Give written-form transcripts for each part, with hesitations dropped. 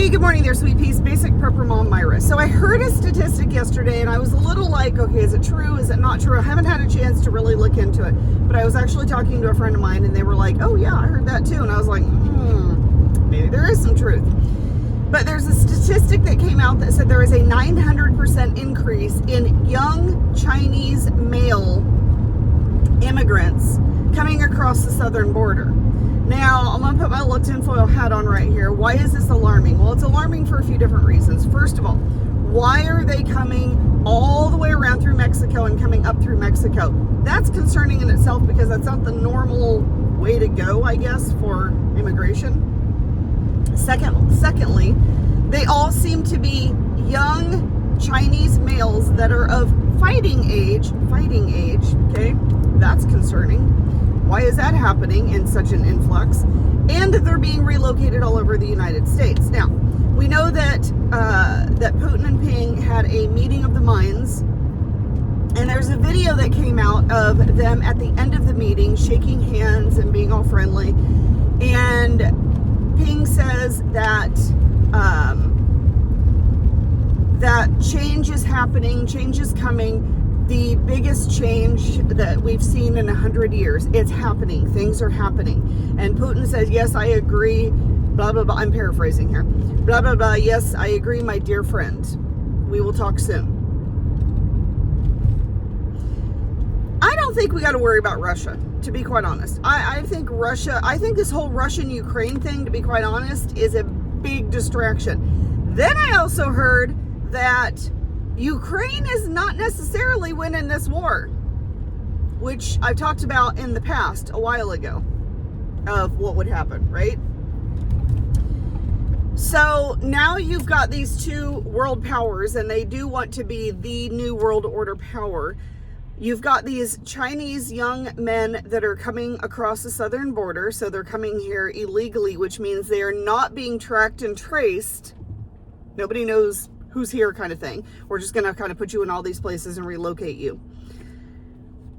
Hey, good morning there, sweet peas. Basic prepper mom Myra. So I heard a statistic yesterday and I was a little like, okay, is it true? Is it not true? I haven't had a chance to really look into it, but I was actually talking to a friend of mine and they were like, oh yeah, I heard that too. And I was like, maybe there is some truth. But there's a statistic that came out that said there is a 900% increase in young Chinese male immigrants coming across the southern border. Now, I'm going to put my little tinfoil hat on right here. Why is this alarming? Well, it's alarming for a few different reasons. First of all, why are they coming all the way around through Mexico and coming up through Mexico? That's concerning in itself because that's not the normal way to go, I guess, for immigration. Secondly, they all seem to be young Chinese males that are of fighting age, okay? That's concerning. Why is that happening in such an influx? And they're being relocated all over the United States. Now, we know that that Putin and Ping had a meeting of the minds, and there's a video that came out of them at the end of the meeting shaking hands and being all friendly. And Ping says that that change is happening, change is coming. The biggest change that we've seen in 100 years. It's happening. Things are happening. And Putin says, yes, I agree, blah, blah, blah. I'm paraphrasing here. Blah, blah, blah. Yes, I agree, my dear friend. We will talk soon. I don't think we got to worry about Russia, to be quite honest. I think this whole Russian-Ukraine thing, to be quite honest, is a big distraction. Then I also heard that Ukraine is not necessarily winning this war, which I've talked about in the past a while ago of what would happen, right? So now you've got these two world powers and they do want to be the new world order power. You've got these Chinese young men that are coming across the southern border. So they're coming here illegally, which means they are not being tracked and traced. Nobody knows who's here kind of thing. We're just going to kind of put you in all these places and relocate you.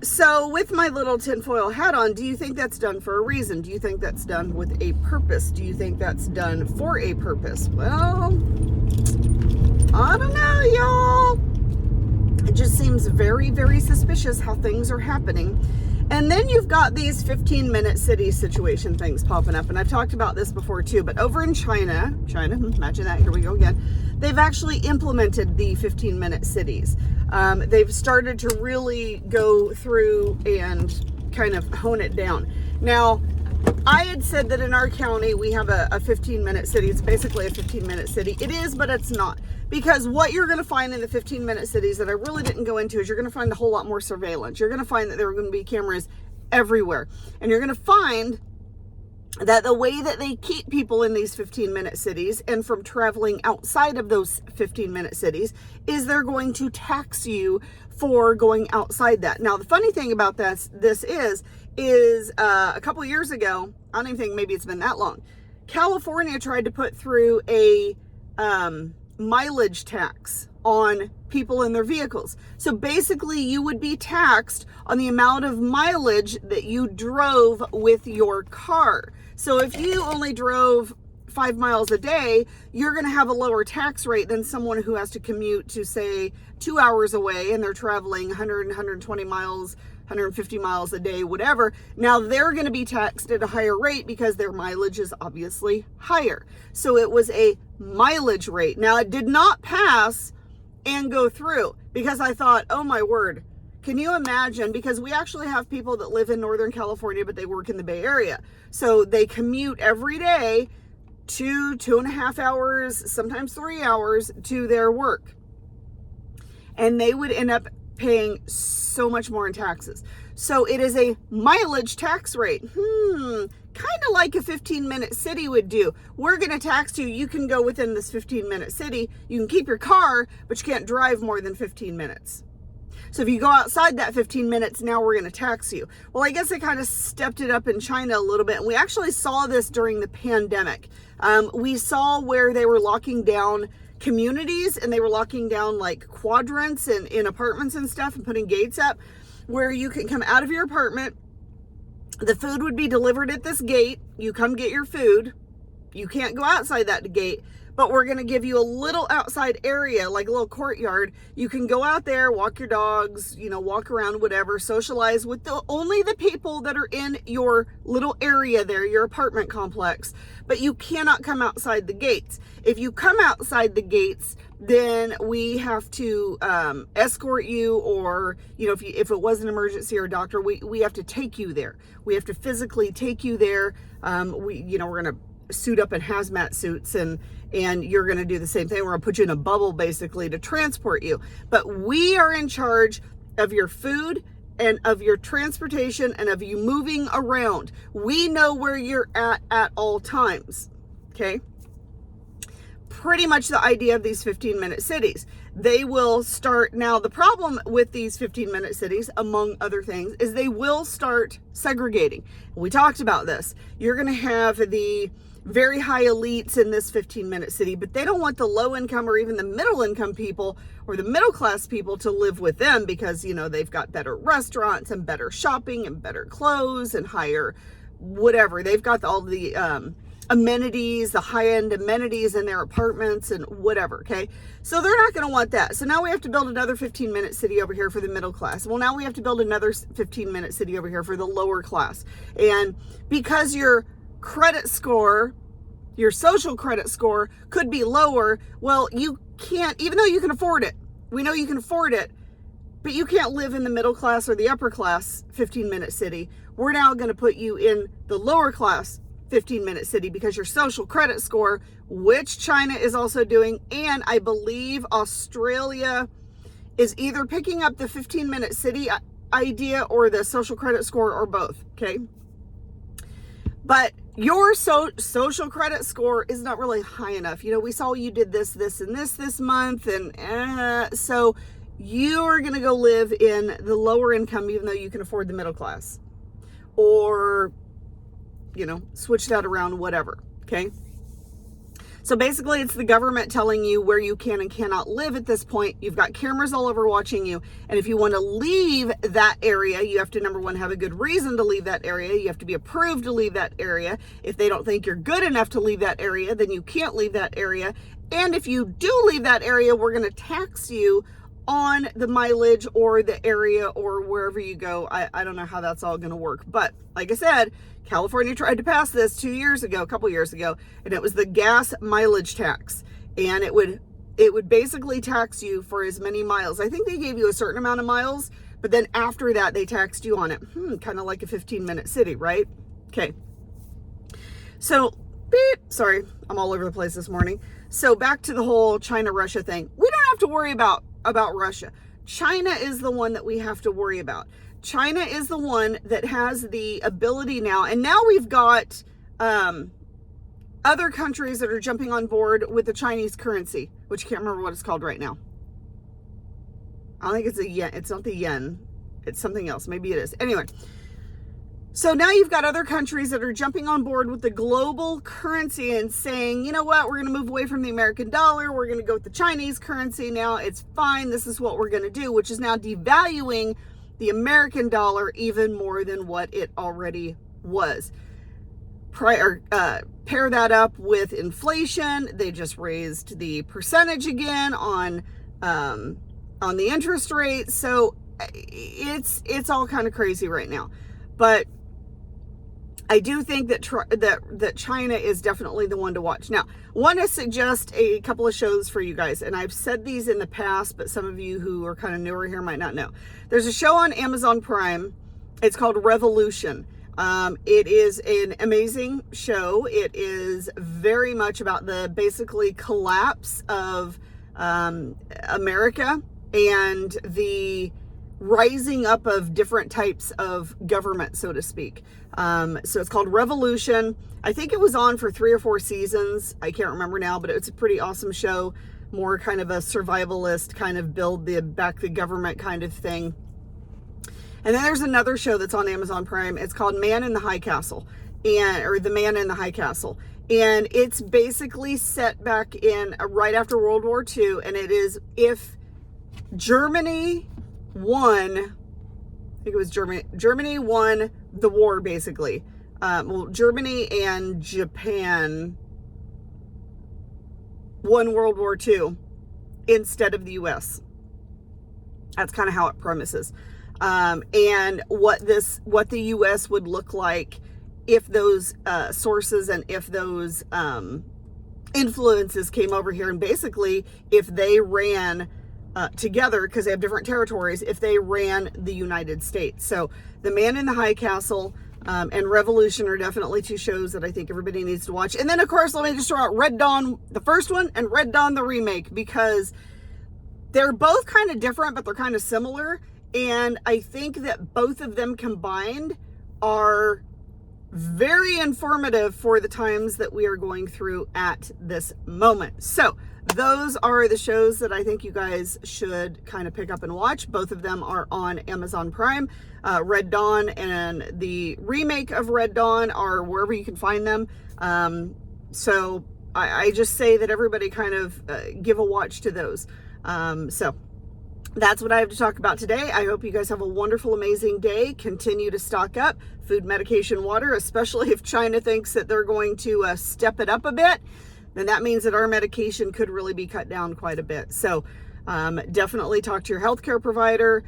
So with my little tinfoil hat on, do you think that's done for a reason? Do you think that's done with a purpose? Do you think that's done for a purpose? Well, I don't know, y'all. It just seems very, very suspicious how things are happening. And then you've got these 15-minute city situation things popping up. And I've talked about this before too, but over in China, imagine that, here we go again. They've actually implemented the 15-minute cities. They've started to really go through and kind of hone it down. Now, I had said that in our county, we have a 15-minute city. It's basically a 15-minute city. It is, but it's not. Because what you're going to find in the 15-minute cities that I really didn't go into is you're going to find a whole lot more surveillance. You're going to find that there are going to be cameras everywhere. And you're going to find that the way that they keep people in these 15-minute cities and from traveling outside of those 15-minute cities is they're going to tax you for going outside that. Now, the funny thing about this is a couple of years ago, I don't even think maybe it's been that long, California tried to put through a mileage tax on people in their vehicles. So basically you would be taxed on the amount of mileage that you drove with your car. So if you only drove 5 miles a day, you're going to have a lower tax rate than someone who has to commute to, say, 2 hours away and they're traveling 100, 120 miles, 150 miles a day, whatever. Now they're going to be taxed at a higher rate because their mileage is obviously higher. So it was a mileage rate. Now it did not pass and go through because I thought, oh my word, can you imagine? Because we actually have people that live in Northern California, but they work in the Bay Area. So they commute every day 2.5 hours, sometimes 3 hours to their work. And they would end up paying so much more in taxes. So it is a mileage tax rate. Kind of like a 15-minute city would do. We're going to tax you. You can go within this 15-minute city. You can keep your car, but you can't drive more than 15 minutes. So if you go outside that 15 minutes, now we're going to tax you. Well, I guess they kind of stepped it up in China a little bit. And we actually saw this during the pandemic. We saw where they were locking down communities and they were locking down like quadrants and in apartments and stuff and putting gates up where you can come out of your apartment. The food would be delivered at this gate. You come get your food. You can't go outside that gate, but we're going to give you a little outside area, like a little courtyard. You can go out there, walk your dogs, you know, walk around, whatever, socialize with only the people that are in your little area there, your apartment complex, but you cannot come outside the gates. If you come outside the gates, then we have to escort you, or, you know, if it was an emergency or a doctor, we have to take you there. We have to physically take you there. We're going to suit up in hazmat suits, and you're going to do the same thing. We're going to put you in a bubble basically to transport you. But we are in charge of your food and of your transportation and of you moving around. We know where you're at all times. Okay? Pretty much the idea of these 15-minute cities. They will start, now the problem with these 15-minute cities, among other things, is they will start segregating. We talked about this. You're going to have the very high elites in this 15-minute city, but they don't want the low income or even the middle income people or the middle class people to live with them, because, you know, they've got better restaurants and better shopping and better clothes and higher whatever. They've got all the amenities, the high-end amenities in their apartments and whatever. Okay, so they're not going to want that. So now we have to build another 15-minute city over here for the middle class. Well, now we have to build another 15-minute city over here for the lower class. And because your credit score, your social credit score could be lower, well, you can't, even though you can afford it, we know you can afford it, but you can't live in the middle class or the upper class 15-minute city. We're now going to put you in the lower class 15-minute city because your social credit score, which China is also doing, and I believe Australia is either picking up the 15-minute city idea or the social credit score, or both. Okay, but your social credit score is not really high enough. You know, we saw you did this and this month, and so you're going to go live in the lower income, even though you can afford the middle class, or, you know, switch that around, whatever. Okay. So basically it's the government telling you where you can and cannot live at this point. You've got cameras all over watching you. And if you want to leave that area, you have to, number one, have a good reason to leave that area. You have to be approved to leave that area. If they don't think you're good enough to leave that area, then you can't leave that area. And if you do leave that area, we're going to tax you on the mileage or the area or wherever you go. I don't know how that's all going to work. But like I said, California tried to pass this a couple years ago, and it was the gas mileage tax. And it would basically tax you for as many miles. I think they gave you a certain amount of miles, but then after that, they taxed you on it. Kind of like a 15-minute city, right? Okay. So, sorry, I'm all over the place this morning. So back to the whole China-Russia thing. We don't have to worry about Russia. China is the one that we have to worry about. China is the one that has the ability now, and now we've got other countries that are jumping on board with the Chinese currency, which I can't remember what it's called right now. I think it's a yen. It's not the yen. It's something else. Maybe it is. Anyway, so now you've got other countries that are jumping on board with the global currency and saying, you know what, we're going to move away from the American dollar. We're going to go with the Chinese currency now. It's fine. This is what we're going to do, which is now devaluing the American dollar even more than what it already was. Pair that up with inflation. They just raised the percentage again on the interest rate. So it's all kind of crazy right now. But I do think that China is definitely the one to watch. Now, I want to suggest a couple of shows for you guys, and I've said these in the past, but some of you who are kind of newer here might not know. There's a show on Amazon Prime. It's called Revolution. It is an amazing show. It is very much about the basically collapse of America and the rising up of different types of government, so to speak. So it's called Revolution. I think it was on for 3 or 4 seasons. I can't remember now, but it's a pretty awesome show. More kind of a survivalist, kind of build back the government kind of thing. And then there's another show that's on Amazon Prime. It's called Man in the High Castle, or The Man in the High Castle. And it's basically set back in right after World War II. And it is if Germany won, I think it was Germany won the war, basically. Germany and Japan, won World War II instead of the US. That's kind of how it premises. And what the US would look like if those sources and if those influences came over here, and basically if they ran together, because they have different territories, if they ran the United States. So The Man in the High Castle and Revolution are definitely two shows that I think everybody needs to watch. And then, of course, let me just throw out Red Dawn, the first one, and Red Dawn, the remake, because they're both kind of different, but they're kind of similar. And I think that both of them combined are very informative for the times that we are going through at this moment. So those are the shows that I think you guys should kind of pick up and watch. Both of them are on Amazon Prime. Red Dawn and the remake of Red Dawn are wherever you can find them. So I just say that everybody kind of give a watch to those. So that's what I have to talk about today. I hope you guys have a wonderful, amazing day. Continue to stock up food, medication, water, especially if China thinks that they're going to step it up a bit. Then that means that our medication could really be cut down quite a bit. So definitely talk to your healthcare provider.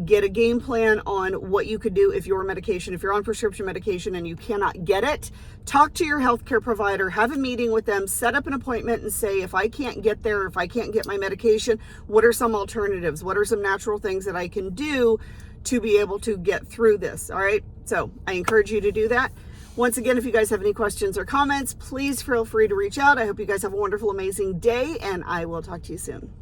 Get a game plan on what you could do if you're on prescription medication and you cannot get it. Talk to your healthcare provider, have a meeting with them, set up an appointment and say, if I can't get there, if I can't get my medication, what are some alternatives? What are some natural things that I can do to be able to get through this? All right. So I encourage you to do that. Once again, if you guys have any questions or comments, please feel free to reach out. I hope you guys have a wonderful, amazing day, and I will talk to you soon.